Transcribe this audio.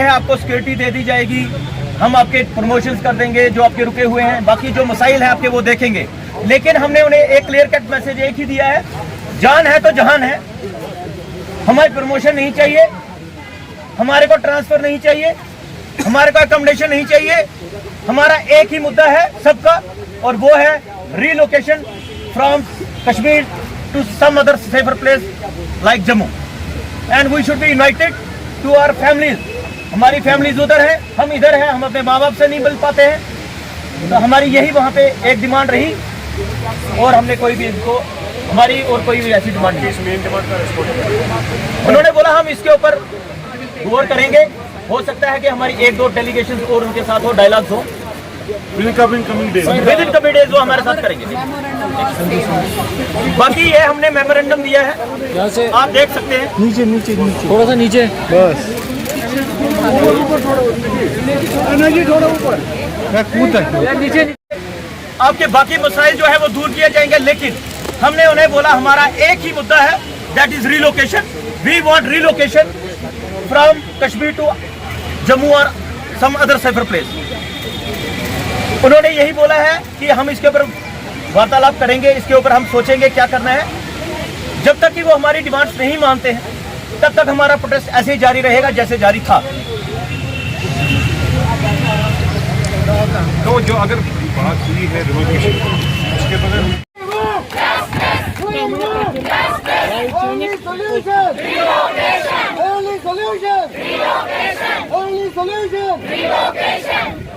आपको सिक्योरिटी दे दी जाएगी, हम आपके प्रमोशंस कर देंगे जो आपके रुके हुए हैं, बाकी जो मसाइल हैं आपके वो देखेंगे। लेकिन हमने उन्हें एक क्लियर कट मैसेज एक ही दिया है, जान है तो जहान है। हमारी प्रमोशन नहीं चाहिए, हमारे को ट्रांसफर नहीं चाहिए, हमारे को अकोमोडेशन नहीं चाहिए। हमारा एक ही मुद्दा है सबका, और वो है relocation from Kashmir to some other safer place like Jammu, and we should be invited to our families. हमारी फैमिलीज उधर है, हम इधर हैं, हम अपने माँ बाप से नहीं मिल पाते हैं, तो हमारी यही वहाँ पे एक डिमांड रही, और हमने कोई भी इनको हमारी और कोई भी ऐसी डिमांड नहीं। उन्होंने बोला हम इसके ऊपर गौर करेंगे, हो सकता है कि हमारी एक दो डेलीगेशन और उनके साथ हो, डायलॉग्स हो विद इन कमिंग डेज वो हमारे साथ करेंगे। बाकी ये हमने मेमोरेंडम दिया है, यहाँ से आप देख सकते हैं, नीचे नीचे नीचे थोड़ा सा नीचे, बस नीचे। आपके बाकी मसाइल जो है वो दूर किए जाएंगे, लेकिन हमने उन्हें बोला हमारा एक ही मुद्दा है, that is relocation. We want relocation from Kashmir to Jammu और सम अदर सेफर प्लेस। उन्होंने यही बोला है कि हम इसके ऊपर वार्तालाप करेंगे, इसके ऊपर हम सोचेंगे क्या करना है। जब तक कि वो हमारी डिमांड्स नहीं मानते हैं तब तक हमारा प्रोटेस्ट ऐसे ही जारी रहेगा जैसे जारी था। तो जो अगर बात हुई है रिलोकेशन उसके बगैर Only solution! Relocation! Only solution! Relocation!